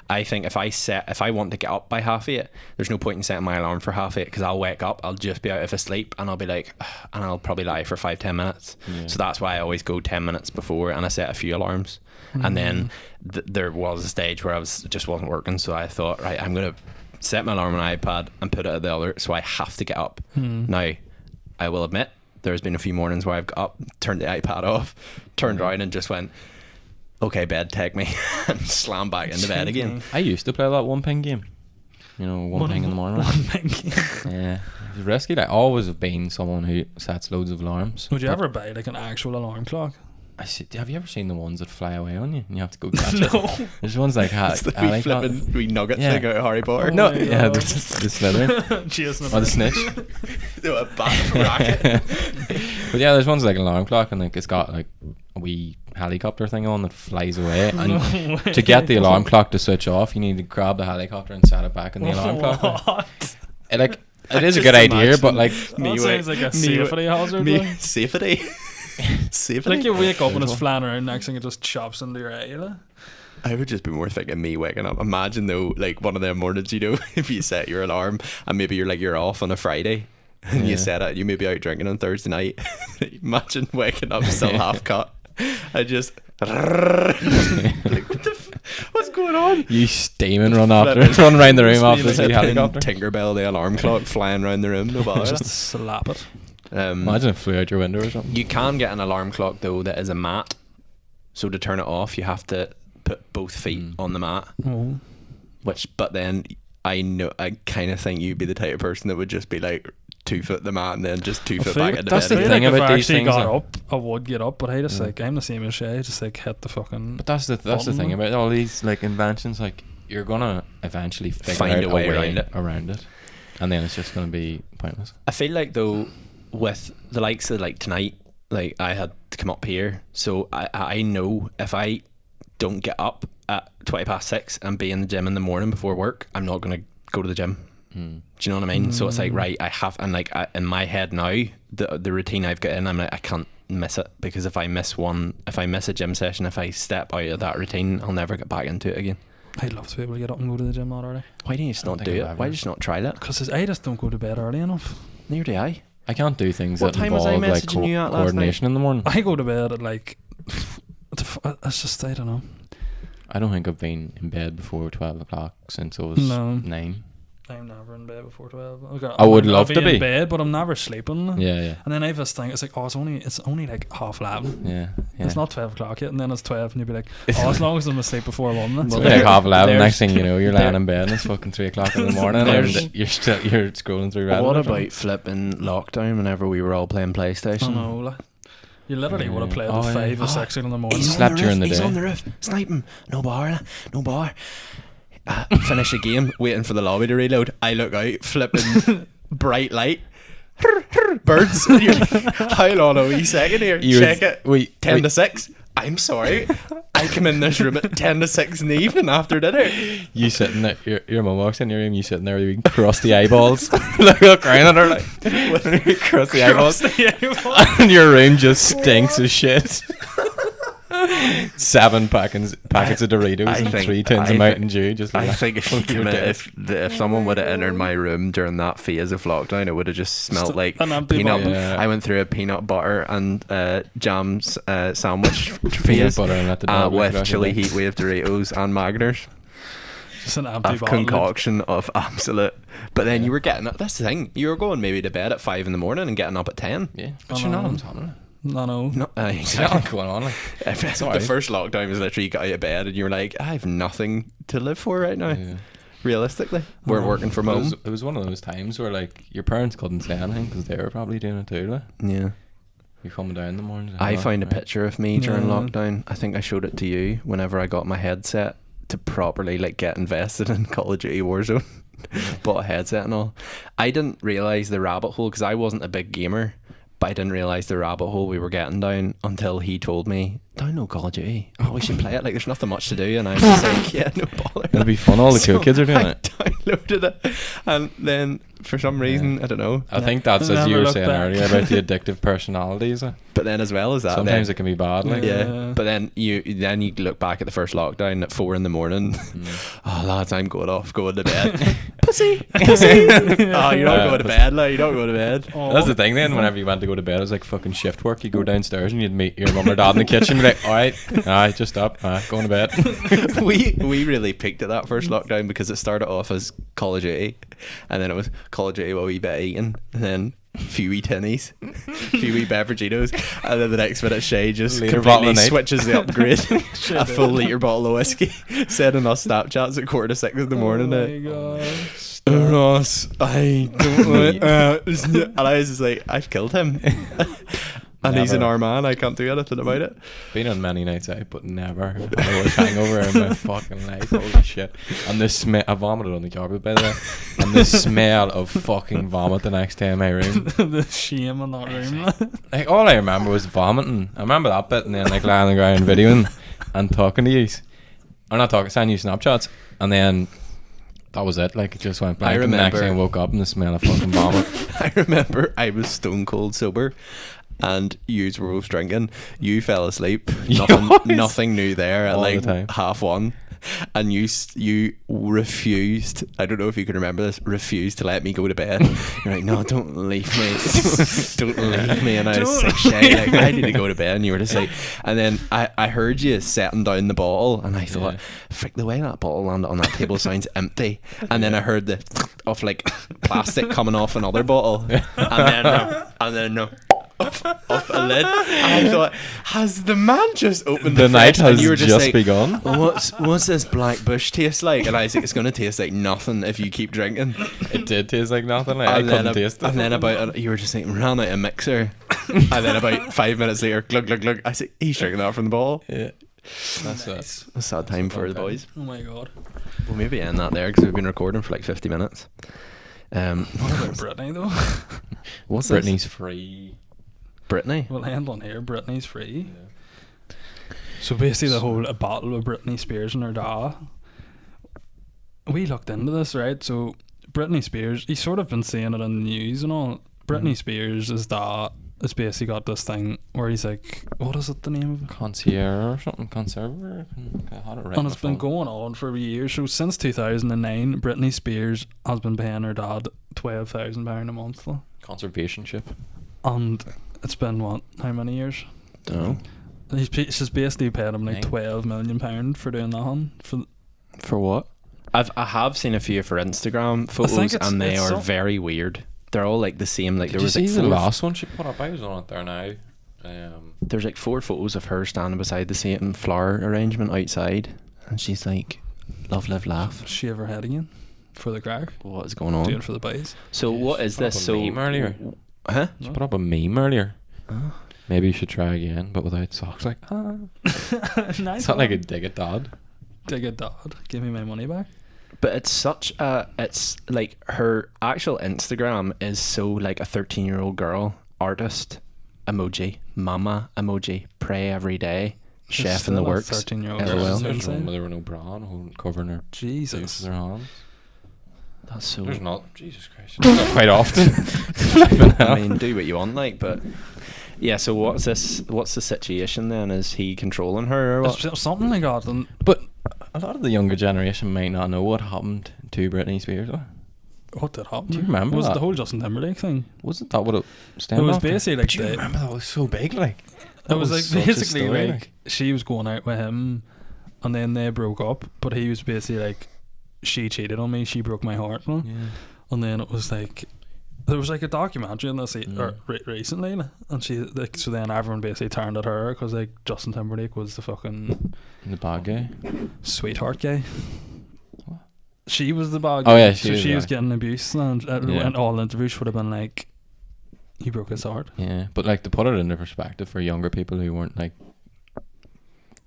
I think if I want to get up by 8:30, there's no point in setting my alarm for 8:30 because I'll wake up, I'll just be out of sleep and I'll be like, and I'll probably lie for 5-10 minutes. So that's why I always go 10 minutes before and I set a few alarms. And then there was a stage where just wasn't working, so I thought, right, I'm gonna set my alarm on my iPad and put it at the other, so I have to get up. Now I will admit there's been a few mornings where I've got up, turned the iPad off, turned around and just went, okay, bed, take me, and slam back into bed again. I used to play that 1 ping game. You know, one ping in the morning. 1 ping game. Yeah, it was risky. I always have been someone who sets loads of alarms. Would you ever buy like an actual alarm clock? Have you ever seen the ones that fly away on you and you have to go catch it? There's ones like wee flipping wee nugget thing out of Harry Potter. Oh No, yeah, the slither. Or the snitch. A bat racket. But yeah, there's ones like an alarm clock and like it's got like a wee helicopter thing on that flies away, and to get the alarm clock to switch off you need to grab the helicopter and set it back in the alarm clock. It is a good idea, but like sounds like a safety hazard. Safety. Like you wake up and it's flying around, next thing it just chops into your eye. You know? I would just be more thinking me waking up. Imagine though, like one of them mornings, you know, if you set your alarm and maybe you're off on a Friday and you set it, you may be out drinking on Thursday night. Imagine waking up still half cut. I just like, what's going on? You steaming, run around the room after the helicopter. Tinkerbell the alarm clock flying around the room. No bother. Just slap it. Imagine it flew out your window or something. You can get an alarm clock though that is a mat, so to turn it off you have to put both feet on the mat. But then I kind of think you'd be the type of person that would just be like 2 foot the mat and then just 2 foot back into bed. That's the thing about these things. Got up, I would get up, but I just like I'm the same as Shea. Just like hit the fucking. But that's the thing about all these like inventions. Like you're gonna eventually find out a way around it, and then it's just gonna be pointless. I feel like though, with the likes of like tonight, like I had to come up here, so I know if I don't get up at 6:20 and be in the gym in the morning before work, I'm not gonna go to the gym. Do you know what I mean? So it's like, right, I have, and like in my head now, the routine I've got in, I'm like, I can't miss it, because if I miss a gym session, if I step out of that routine, I'll never get back into it again. I'd love to be able to get up and go to the gym that early. Why do you just not do it? Why do you just not try that? Because I just don't go to bed early enough. Neither do I. I can't do things What that time was I involve like messaging you at last coordination in the morning. I go to bed at like it's just, I don't know. I don't think I've been in bed before 12 o'clock since I was 9. I'm never in bed before 12. I would love to be in bed, but I'm never sleeping. Yeah. And then I have this thing. It's like, it's only like 11:30. Yeah. It's not 12 o'clock yet, and then it's 12, and you'll be like, as long as I'm asleep before 1. It's like 11:30. Next thing you know, you're laying in bed and it's fucking 3 o'clock in the morning, and you're scrolling through Reddit. What about flipping lockdown? Whenever we were all playing PlayStation. I know, like, you literally would have played at 5 or 6 in the morning. He slept during the day. He's on the roof, sniping. No bar. Finish a game, waiting for the lobby to reload. I look out, flipping bright light. Birds. You're like, hold on a wee second here. Check it. 10 to 6. I'm sorry. I come in this room at 10 to 6 in the evening after dinner. You sitting there, your mum walks in your room, you sitting there with crusty eyeballs. Look around at her like, with crusty eyeballs. And your room just stinks of shit. 7 packets of Doritos and 3 tins of Mountain Dew. I think if someone would have entered my room during that phase of lockdown, it would have just smelled like peanut. Yeah. I went through a peanut butter and jam sandwich phase butter and let the dog with chili heat wave Doritos and Magners. Just an empty of bottle. concoction of absolute. But then you were getting up. That's the thing. You were going maybe to bed at 5 in the morning and getting up at 10. Yeah, but I you're not know. on top. No. No, It's exactly. not going on. Like, The first lockdown was literally you got out of bed and you were like, I have nothing to live for right now. yeah. Realistically, we're working from It home. was one of those times where like your parents couldn't say anything because they were probably doing it too. Like. Yeah. You're coming down in the morning. I found a picture of me during Yeah. lockdown. I think I showed it to you whenever I got my headset to properly like get invested in Call of Duty Warzone. Bought a headset and all. I didn't realise the rabbit hole because I wasn't a big gamer, but I didn't realise the rabbit hole we were getting down until he told me, download Call of Duty. Oh, we should play it. Like there's nothing much to do. And I was like, yeah, no bother. It'll be fun. All the cool kids are doing I it. downloaded it. And then for some reason, I don't know. I think that's as Never you were looked saying back. earlier about the addictive personalities. But then as well as that, Sometimes then, it can be bad. Like, yeah. But then you look back at the first lockdown at 4 in the morning. Oh lads, I'm going to bed. Pussy. Oh, you're not going to bed, like, you don't go to bed. Oh. That's the thing then, whenever you went to go to bed, it was like fucking shift work. You go downstairs and you'd meet your mum or dad in the kitchen and be like, alright, just up, going to bed. we really peaked at that first lockdown because it started off as Call of Duty and then it was Call of Duty with a wee bit of eating and then a few wee tinnies, a few wee beveraginos, and then the next minute Shea just Litre bottle completely of night. switches the upgrade. A full litre bottle of whiskey, sending us Snapchats at 5:45 in the morning. Oh my god. Ross, I don't and I was just like, I've killed him. And he's an Never. our man, I can't do anything about it. Been on many nights out, but never had a worse hangover in my fucking life. Holy shit. And the smell, I vomited on the carpet by the way. And the smell of fucking vomit the next day in my room. The shame in that room. Like, all I remember was vomiting. I remember that bit and then like lying on the ground videoing and talking to you. Or not talking, sending you Snapchats. And then that was it. Like, it just went blank. And the next remember- thing I woke up and the smell of fucking vomit. I remember I was stone cold sober and you were both drinking. You fell asleep. Nothing new there at All the like time. 1:30. And you refused, I don't know if you can remember this, refused to let me go to bed. You're like, no, don't leave me. Don't leave me. And I was like, Shea, like, I need to go to bed. And you were just like, and then I heard you setting down the bottle and I thought, frick, the way that bottle landed on that table sounds empty. And then I heard the of like plastic coming off another bottle. And then off a lid. And I thought, has the man just opened the night fridge? And has you were just like, begun. What's this black bush taste like? And I was like, it's going to taste like nothing if you keep drinking. It did taste like nothing. Like, I And couldn't then, taste it. and then about you were just like, ran out a mixer. And then about 5 minutes later, glug glug glug. I said, he's drinking that from the bottle. Yeah. That's it. A sad time for the time. boys. Oh my god. We'll maybe end that there because we've been recording for like 50 minutes. What about Britney though? What's this? Britney's free. Britney? We'll end on here. Britney's free. So basically, the whole a battle with Britney Spears and her dad. We looked into this, right? So Britney Spears, he's sort of been saying it in the news and all. Britney Spears' his dad has basically got this thing where he's like, what is it, the name of it? Concierge or something. Conservator. I had it right. And it's been going on for years. So since 2009, Britney Spears has been paying her dad £12,000 a month. Though. Conservationship. And it's been what? How many years? Don't know. She's basically paid him like Nine. £12 million for doing that. Hun. For what? I have seen a few for Instagram photos think it's- and they it's are so- very weird. They're all like the same. Like Did there you was see like the four, last one she put up? I was on it there now. there's like 4 photos of her standing beside the same flower arrangement outside, and she's like, "Love, live, laugh." Shave her head again for the crack. What is going on? Do it for the boys. So what is put up this? a So meme earlier. Huh? She put up a meme earlier. Maybe you should try again, but without socks. Like, Nice. it's not like a dig at dad. Dig a dad. Give me my money back. But it's such a, it's like her actual Instagram is so like a 13-year-old girl, artist, emoji, mama, emoji, pray every day, chef in the works. 13-year-old. LOL. There's one where there were no bra on, covering her face Jesus. with her hands. That's so. There's not. Jesus Christ. There's not quite often. I mean, do what you want, like, but yeah. So what's this? What's the situation then? Is he controlling her or what? It's something like that. And But a lot of the younger generation might not know what happened to Britney Spears. what did happen? Do you remember Was it that? the whole Justin Timberlake thing? Wasn't that what it It stemmed was off to? basically like Do you the- remember that was so big? Like, It was like such a basically story, like she was going out with him, and then they broke up. But he was basically like, she cheated on me, she broke my heart, no? Yeah. And then it was like, there was like a documentary in this recently, and she like, so then everyone basically turned at her because like Justin Timberlake was the fucking The bad guy. sweetheart guy. What? She was the bad Oh, guy. yeah, so she was getting abused, and Yeah. all the interviews would have been like, he broke his heart. Yeah, but like to put it into perspective for younger people who weren't like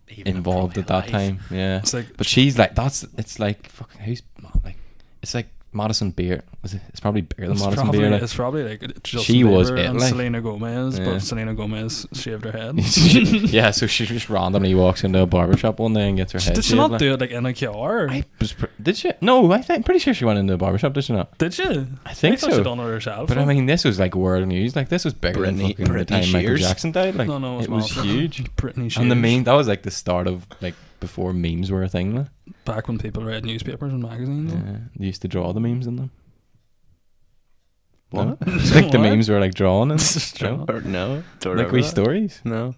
Even involved at that time. Yeah. It's like, But she's like, it's like fucking like it's like Madison Beer. It's probably bigger than Madison Beer. Like. it's probably like Justin She was Bieber it, and like. Selena Gomez, Yeah. but Selena Gomez shaved her head. Yeah, so she just randomly walks into a barbershop one day and gets her head Did she shaved, not like. do it like in a car? Did she? No, I'm pretty sure she went into a barbershop, did she not? Did she? I think thought so. she done it herself. But I mean, this was like world news. Like this was bigger than Britney- fucking the Britney time Michael Spears. Jackson died. Like No, it was massive. huge. Britney Spears. And the meme, that was like the start of like before memes were a thing. Like. Back when people read newspapers and magazines. Yeah, they used to draw the memes in them. What? No? Like the What? memes were like drawn and Drawn? Or no, don't like remember wee that. stories. No.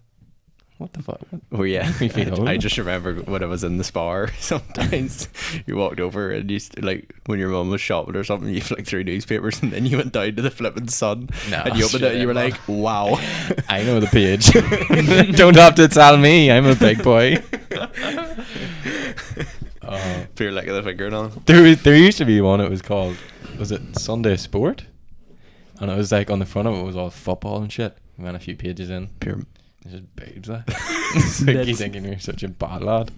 What the fuck? Oh yeah, Make me feel old. I just remember when I was in the Spar. Sometimes you walked over and you like when your mum was shopping or something, you flicked through newspapers and then you went down to the flipping Sun No, and you opened it and you were shit, like, "Wow." I know the page. Don't have to tell me. I'm a big boy. Feel like the finger and all. There used to be one. It was called, was it Sunday Sport? And it was like on the front of it was all football and shit. We went a few pages in. Pure. It's just babes. Like. It's like you thinking you're such a bad lad.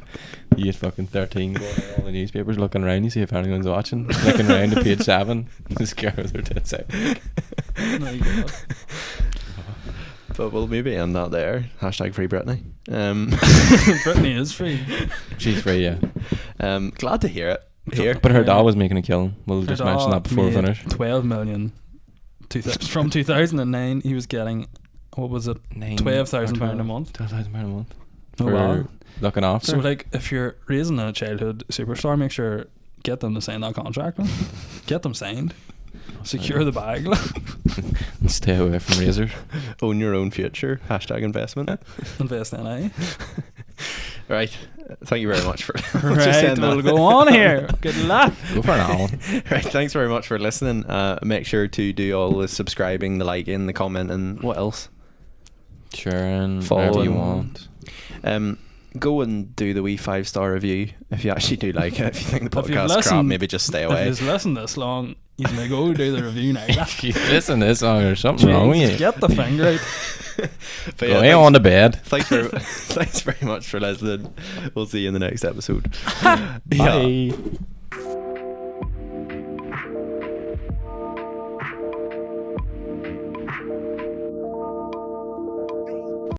You get fucking 13 going on all the newspapers looking around. You see if anyone's watching. Looking around to page 7. This girl with her tits out. My God. But we'll maybe end that there. Hashtag free Britney. Britney is free. She's free, yeah. Glad to hear it. Here. But her dad was making a killing. We'll just Her mention dad that before we made finish. 12 million. From 2009, he was getting, what was it? £12,000 a month. £12,000 a month. Oh, For wow. looking after. So, like, if you're raising a childhood superstar, make sure get them to sign that contract. Man. Get them signed. Secure the bag. And stay away from razors. Own your own future. Hashtag investment. Invest in A. Right. Thank you very much for Right, we'll go on here. Good luck. Go for an hour. Right, thanks very much for listening. Make sure to do all the subscribing, the liking, the commenting. What else? Sharing, whatever you Following. want. Go and do the wee 5-star review if you actually do like it. If you think the If you've podcast crap, listened- maybe just stay If away. you've listened this long, you may go do the review now. If you listen to this song, there's something wrong with you. Get the finger out. But Go yeah, away on to bed. thanks very much for listening. We'll see you in the next episode. Bye.